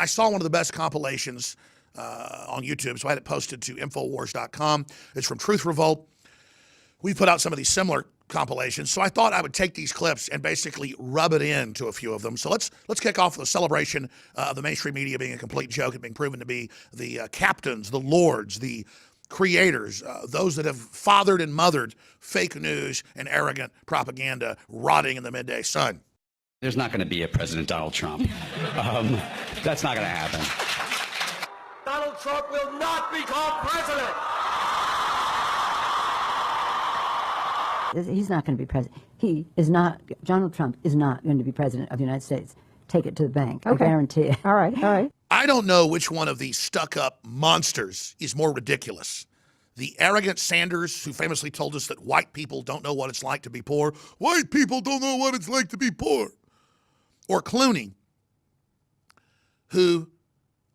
I saw one of the best compilations on YouTube, so I had it posted to Infowars.com. It's from Truth Revolt. We put out some of these similar compilations, so I thought I would take these clips and basically rub it into a few of them. So let's kick off with a celebration of the mainstream media being a complete joke and being proven to be the captains, the lords, the creators, those that have fathered and mothered fake news and arrogant propaganda rotting in the midday sun. There's not going to be a President Donald Trump. That's not going to happen. Donald Trump will not become president. He's not going to be president. He is not, Donald Trump is not going to be president of the United States. Take it to the bank. Okay. I guarantee it. All right, all right. I don't know which one of these stuck-up monsters is more ridiculous. The arrogant Sanders, who famously told us that white people don't know what it's like to be poor. White people don't know what it's like to be poor. Or Clooney, who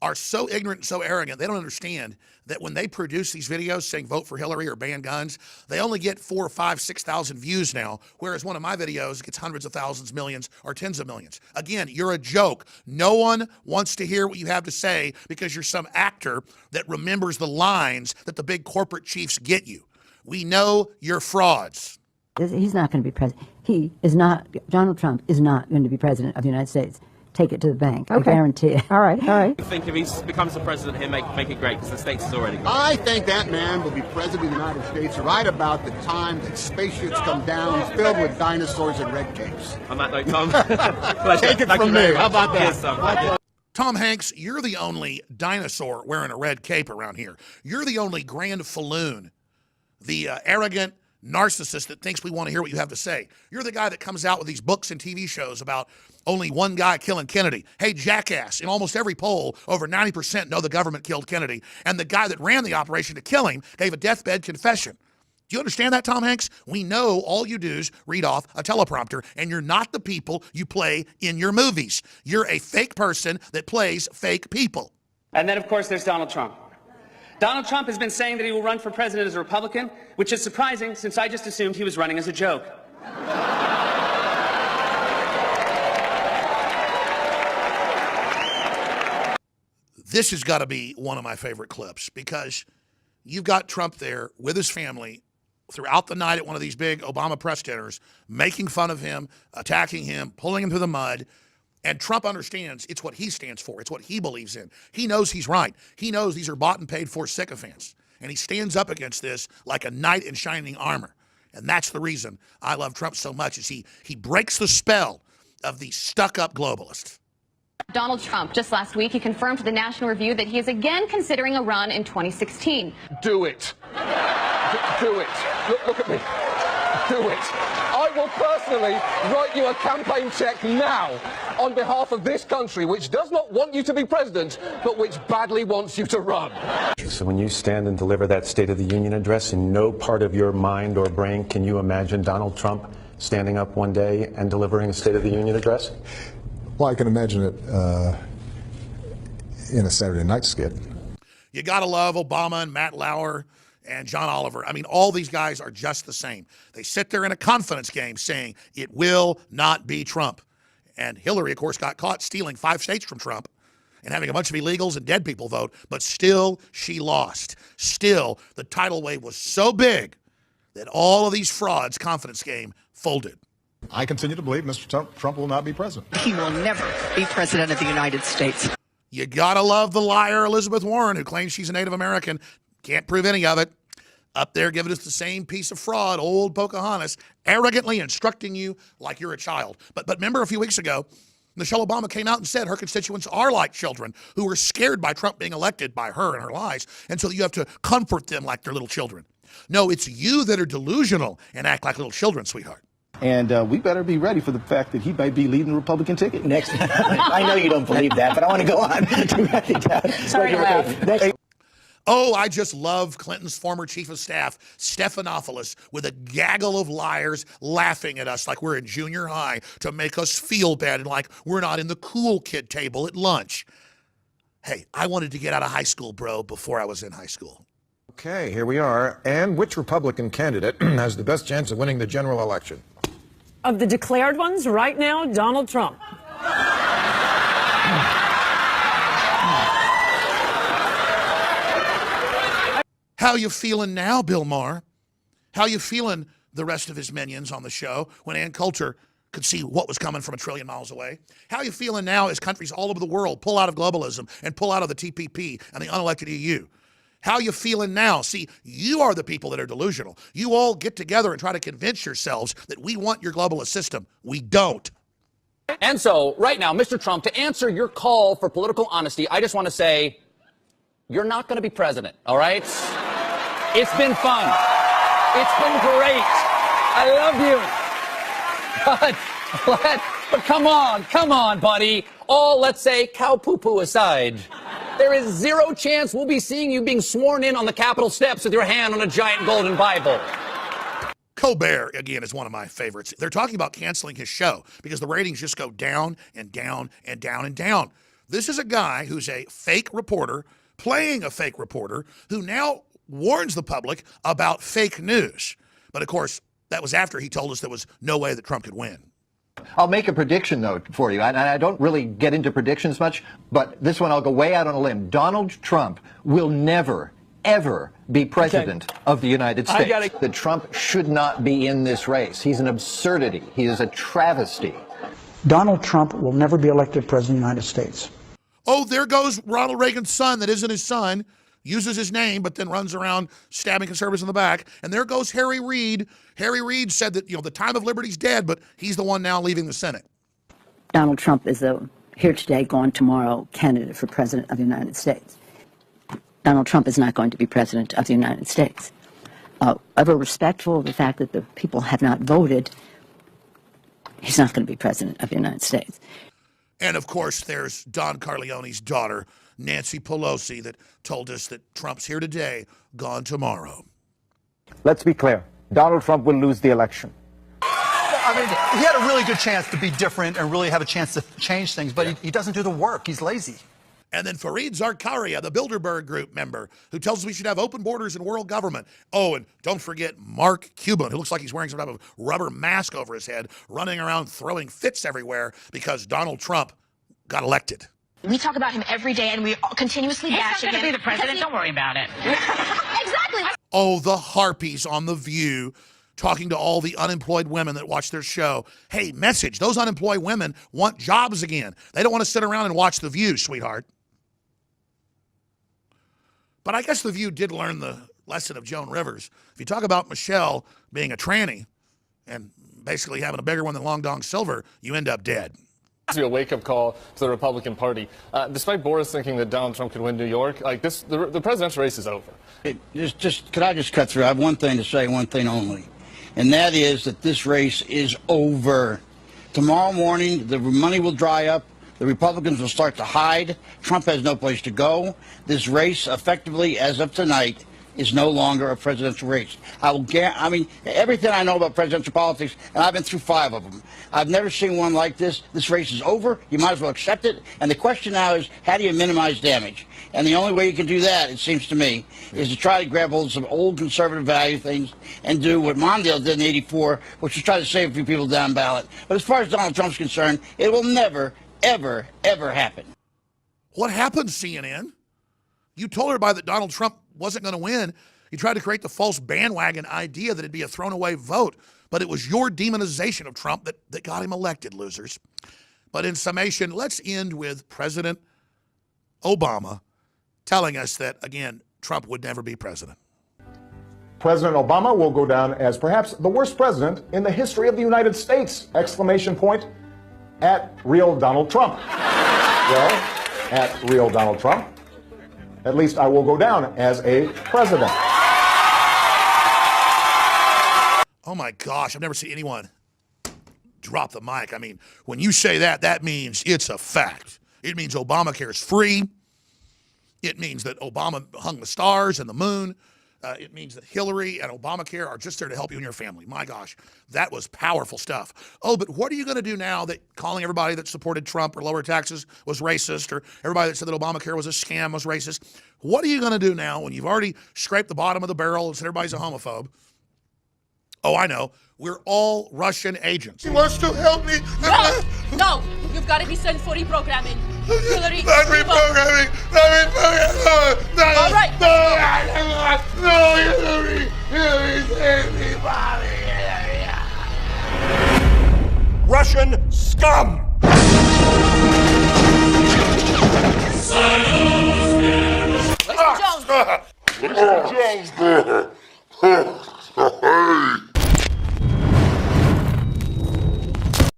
are so ignorant and so arrogant, they don't understand that when they produce these videos saying vote for Hillary or ban guns, they only get 4,000 or 5,000, 6,000 views now, whereas one of my videos gets hundreds of thousands, millions, or tens of millions. Again, you're a joke. No one wants to hear what you have to say because you're some actor that remembers the lines that the big corporate chiefs get you. We know you're frauds. He's not going to be president. He is not, Donald Trump is not going to be president of the United States. Take it to the bank. Okay. I guarantee it. All right, all right. I think if he becomes the president, he'll make it great because the states is already great. I think that man will be president of the United States right about the time that spaceships come down filled with dinosaurs and red capes. On that note, Tom, Take it from me. How about that? Yes, Tom Hanks, you're the only dinosaur wearing a red cape around here. You're the only grand falloon, the arrogant narcissist that thinks we want to hear what you have to say. You're the guy that comes out with these books and TV shows about only one guy killing Kennedy. Hey, jackass, in almost every poll, over 90% know the government killed Kennedy, and the guy that ran the operation to kill him gave a deathbed confession. Do you understand that, Tom Hanks? We know all you do is read off a teleprompter, and you're not the people you play in your movies. You're a fake person that plays fake people. And then, of course, there's Donald Trump. Donald Trump has been saying that he will run for president as a Republican, which is surprising since I just assumed he was running as a joke. This has got to be one of my favorite clips because you've got Trump there with his family throughout the night at one of these big Obama press dinners, making fun of him, attacking him, pulling him through the mud. And Trump understands it's what he stands for. It's what he believes in. He knows he's right. He knows these are bought and paid for sycophants. And he stands up against this like a knight in shining armor. And that's the reason I love Trump so much is he breaks the spell of these stuck-up globalists. Donald Trump, just last week, he confirmed to the National Review that he is again considering a run in 2016. Do it. Do it. Look at me. Do it. I will personally write you a campaign check now on behalf of this country, which does not want you to be president, but which badly wants you to run. So when you stand and deliver that State of the Union address, in no part of your mind or brain can you imagine Donald Trump standing up one day and delivering a State of the Union address? Well, I can imagine it in a Saturday night skit. You got to love Obama and Matt Lauer and John Oliver. I mean, all these guys are just the same. They sit there in a confidence game saying it will not be Trump. And Hillary, of course, got caught stealing 5 states from Trump and having a bunch of illegals and dead people vote, but still she lost. Still, the tidal wave was so big that all of these frauds' confidence game folded. I continue to believe Mr. Trump will not be president. He will never be president of the United States. You gotta love the liar Elizabeth Warren, who claims she's a Native American. Can't prove any of it. Up there giving us the same piece of fraud, old Pocahontas, arrogantly instructing you like you're a child. But remember a few weeks ago, Michelle Obama came out and said her constituents are like children who were scared by Trump being elected by her and her lies, and so you have to comfort them like they're little children. No, it's you that are delusional and act like little children, sweetheart. And we better be ready for the fact that he might be leading the Republican ticket next. I know you don't believe that, but I want to go on. Sorry to laugh. Oh, I just love Clinton's former chief of staff, Stephanopoulos, with a gaggle of liars laughing at us like we're in junior high to make us feel bad and like we're not in the cool kid table at lunch. Hey, I wanted to get out of high school, bro, before I was in high school. Okay, here we are. And which Republican candidate has the best chance of winning the general election? Of the declared ones right now, Donald Trump. How you feeling now, Bill Maher? How you feeling, the rest of his minions on the show, when Ann Coulter could see what was coming from a trillion miles away? How you feeling now as countries all over the world pull out of globalism and pull out of the TPP and the unelected EU? How you feeling now? See, you are the people that are delusional. You all get together and try to convince yourselves that we want your globalist system. We don't. And so, right now, Mr. Trump, to answer your call for political honesty, I just want to say, you're not going to be president, all right? It's been fun. It's been great. I love you. But come on, buddy. All, let's say, cow poo-poo aside, there is zero chance we'll be seeing you being sworn in on the Capitol steps with your hand on a giant golden Bible. Colbert, again, is one of my favorites. They're talking about canceling his show because the ratings just go down and down and down and down. This is a guy who's a fake reporter, playing a fake reporter, who now warns the public about fake news. But, of course, that was after he told us there was no way that Trump could win. I'll make a prediction, though, for you. And I don't really get into predictions much, but this one I'll go way out on a limb. Donald Trump will never, ever be president of the United States. That Trump should not be in this race. He's an absurdity. He is a travesty. Donald Trump will never be elected president of the United States. Oh, there goes Ronald Reagan's son that isn't his son, uses his name, but then runs around stabbing conservatives in the back. And there goes Harry Reid. Harry Reid said that, the time of liberty's dead, but he's the one now leaving the Senate. Donald Trump is a here today, gone tomorrow candidate for president of the United States. Donald Trump is not going to be president of the United States. Ever respectful of the fact that the people have not voted, he's not going to be president of the United States. And, of course, there's Don Corleone's daughter, Nancy Pelosi, that told us that Trump's here today, gone tomorrow. Let's be clear. Donald Trump will lose the election. I mean, he had a really good chance to be different and really have a chance to change things, but he doesn't do the work. He's lazy. And then Fareed Zakaria, the Bilderberg Group member, who tells us we should have open borders in world government. Oh, and don't forget Mark Cuban, who looks like he's wearing some type of rubber mask over his head, running around throwing fits everywhere because Donald Trump got elected. We talk about him every day, and we continuously bash him. He's not going to be the president. Don't worry about it. Exactly. Oh, the harpies on The View talking to all the unemployed women that watch their show. Hey, message, those unemployed women want jobs again. They don't want to sit around and watch The View, sweetheart. But I guess The View did learn the lesson of Joan Rivers. If you talk about Michelle being a tranny and basically having a bigger one than Long Dong Silver, you end up dead. A wake-up call to the Republican Party. Despite Boris thinking that Donald Trump could win New York, the presidential race is over. Could I just cut through? I have one thing to say, one thing only, and that is that this race is over. Tomorrow morning, the money will dry up. The Republicans will start to hide. Trump has no place to go. This race, effectively, as of tonight, is no longer a presidential race. I mean, everything I know about presidential politics, and I've been through 5 of them, I've never seen one like this. This race is over. You might as well accept it. And the question now is, how do you minimize damage? And the only way you can do that, it seems to me, is to try to grab hold of some old conservative value things and do what Mondale did in '84, which was try to save a few people down ballot. But as far as Donald Trump's concerned, it will never, ever, ever happen. What happened, CNN? You told everybody that Donald Trump wasn't going to win. You tried to create the false bandwagon idea that it'd be a thrown-away vote. But it was your demonization of Trump that got him elected, losers. But in summation, let's end with President Obama telling us that, again, Trump would never be president. President Obama will go down as perhaps the worst president in the history of the United States! Exclamation point at real Donald Trump. Well, at real Donald Trump, at least I will go down as a president. Oh my gosh, I've never seen anyone drop the mic. I mean, when you say that, that means it's a fact. It means Obamacare is free. It means that Obama hung the stars and the moon. It means that Hillary and Obamacare are just there to help you and your family. My gosh, that was powerful stuff. Oh, but what are you going to do now that calling everybody that supported Trump or lower taxes was racist, or everybody that said that Obamacare was a scam was racist? What are you going to do now when you've already scraped the bottom of the barrel and said everybody's a homophobe? Oh, I know. We're all Russian agents. He wants to help me. No, you've got to be sent for reprogramming. Hillary, Not reprogramming. Not reprogramming. All right. Russian scum!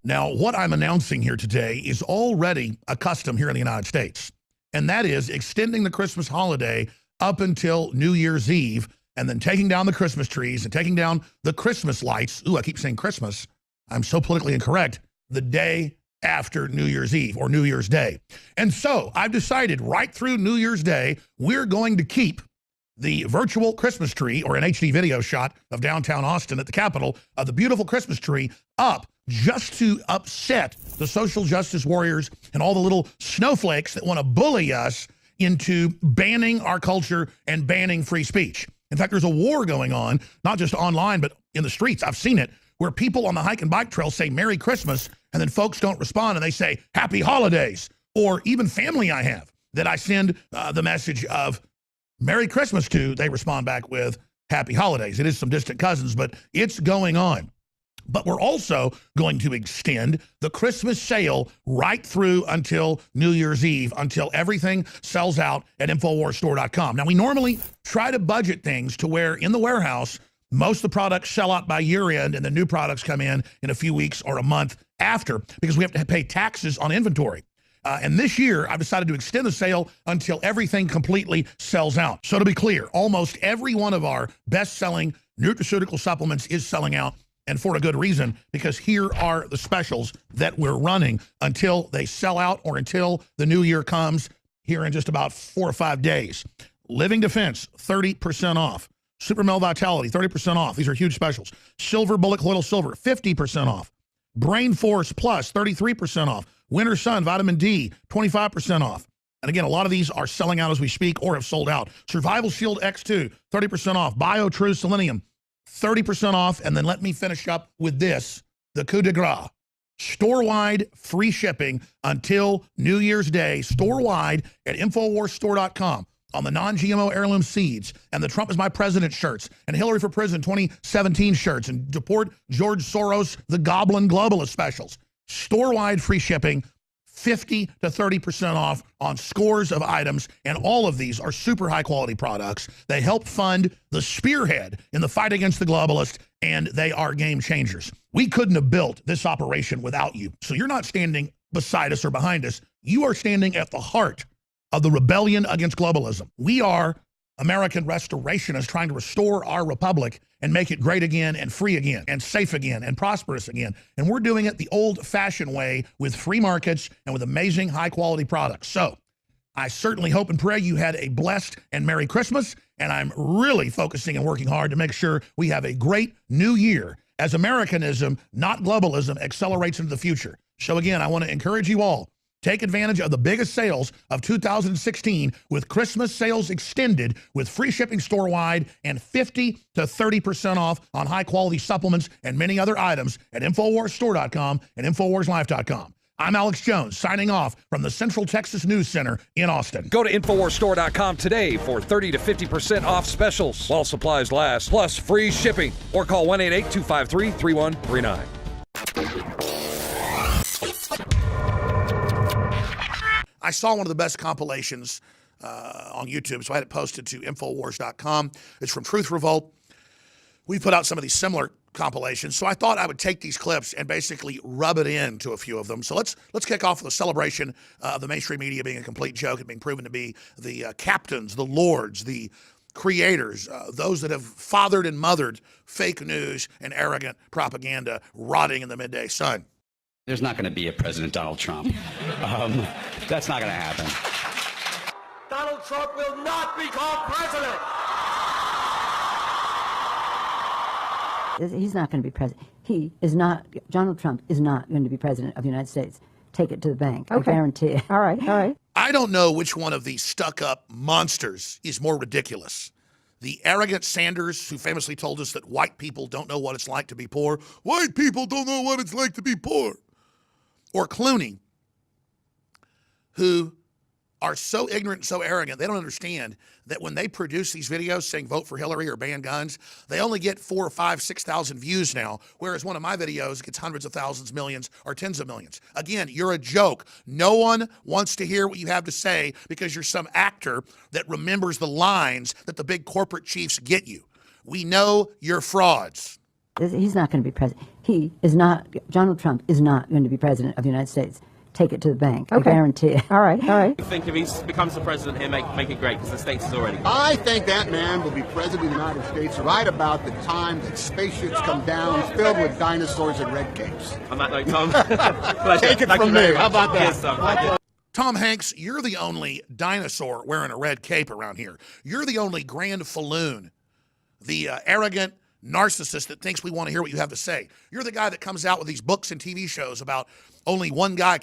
Now, what I'm announcing here today is already a custom here in the United States, and that is extending the Christmas holiday up until New Year's Eve, and then taking down the Christmas trees and taking down the Christmas lights. Ooh, I keep saying Christmas. I'm so politically incorrect. The day after New Year's Eve or New Year's Day. And so I've decided right through New Year's Day, we're going to keep the virtual Christmas tree, or an HD video shot of downtown Austin at the Capitol, of the beautiful Christmas tree up just to upset the social justice warriors and all the little snowflakes that want to bully us into banning our culture and banning free speech. In fact, there's a war going on, not just online, but in the streets. I've seen it, where people on the hike and bike trail say Merry Christmas, and then folks don't respond and they say Happy Holidays. Or even family I have that I send the message of Merry Christmas to, they respond back with Happy Holidays. It is some distant cousins, but it's going on. But we're also going to extend the Christmas sale right through until New Year's Eve, until everything sells out at InfoWarsStore.com. Now, we normally try to budget things to where in the warehouse, most of the products sell out by year end, and the new products come in a few weeks or a month after, because we have to pay taxes on inventory. And this year, I've decided to extend the sale until everything completely sells out. So to be clear, almost every one of our best-selling nutraceutical supplements is selling out, and for a good reason, because here are the specials that we're running until they sell out or until the new year comes here in just about 4 or 5 days. Living Defense, 30% off. Super Male Vitality, 30% off. These are huge specials. Silver Bullet Colloidal Silver, 50% off. Brain Force Plus, 33% off. Winter Sun Vitamin D, 25% off. And again, a lot of these are selling out as we speak or have sold out. Survival Shield X2, 30% off. Bio True Selenium, 30% off. And then let me finish up with this, the coup de grace. Store-wide free shipping until New Year's Day, store-wide at InfoWarsStore.com. on the non-GMO heirloom seeds and the Trump is my president shirts and Hillary for Prison 2017 shirts and deport George Soros, the Goblin Globalist specials. Store-wide free shipping, 50 to 30% off on scores of items, and all of these are super high-quality products. They help fund the spearhead in the fight against the globalists, and they are game changers. We couldn't have built this operation without you. So you're not standing beside us or behind us. You are standing at the heart of the rebellion against globalism. We are American restorationists trying to restore our republic and make it great again and free again and safe again and prosperous again. And we're doing it the old-fashioned way with free markets and with amazing high-quality products. So I certainly hope and pray you had a blessed and Merry Christmas, and I'm really focusing and working hard to make sure we have a great new year as Americanism, not globalism, accelerates into the future. So again, I want to encourage you all, take advantage of the biggest sales of 2016 with Christmas sales extended with free shipping store-wide and 50 to 30% off on high-quality supplements and many other items at InfoWarsStore.com and InfoWarsLife.com. I'm Alex Jones, signing off from the Central Texas News Center in Austin. Go to InfoWarsStore.com today for 30 to 50% off specials while supplies last, plus free shipping, or call 1-888-253-3139. I saw one of the best compilations on YouTube, so I had it posted to Infowars.com. It's from Truth Revolt. We put out some of these similar compilations, so I thought I would take these clips and basically rub it into a few of them. So let's kick off with a celebration of the mainstream media being a complete joke and being proven to be the captains, the lords, the creators, those that have fathered and mothered fake news and arrogant propaganda rotting in the midday sun. There's not going to be a President Donald Trump. That's not going to happen. Donald Trump will not become president. He's not going to be president. He is not, Donald Trump is not going to be president of the United States. Take it to the bank. Okay. I guarantee it. All right, all right. I don't know which one of these stuck-up monsters is more ridiculous. The arrogant Sanders, who famously told us that white people don't know what it's like to be poor. White people don't know what it's like to be poor. Or Clooney, who are so ignorant and so arrogant, they don't understand that when they produce these videos saying vote for Hillary or ban guns, they only get 4,000 or 5,000, 6,000 views now, whereas one of my videos gets hundreds of thousands, millions, or tens of millions. Again, you're a joke. No one wants to hear what you have to say because you're some actor that remembers the lines that the big corporate chiefs get you. We know you're frauds. He's not going to be president. He is not, Donald Trump is not going to be president of the United States. Take it to the bank. Okay. I guarantee it. All right, all right. I think if he becomes the president, he'll make it great because the states is already. I think that man will be president of the United States right about the time that spaceships come down filled with dinosaurs and red capes. On that note, Tom, Take it from me. How about that? Cheers, Tom. Tom Hanks, you're the only dinosaur wearing a red cape around here. You're the only grand falloon, the arrogant narcissist that thinks we want to hear what you have to say. You're the guy that comes out with these books and TV shows about only one guy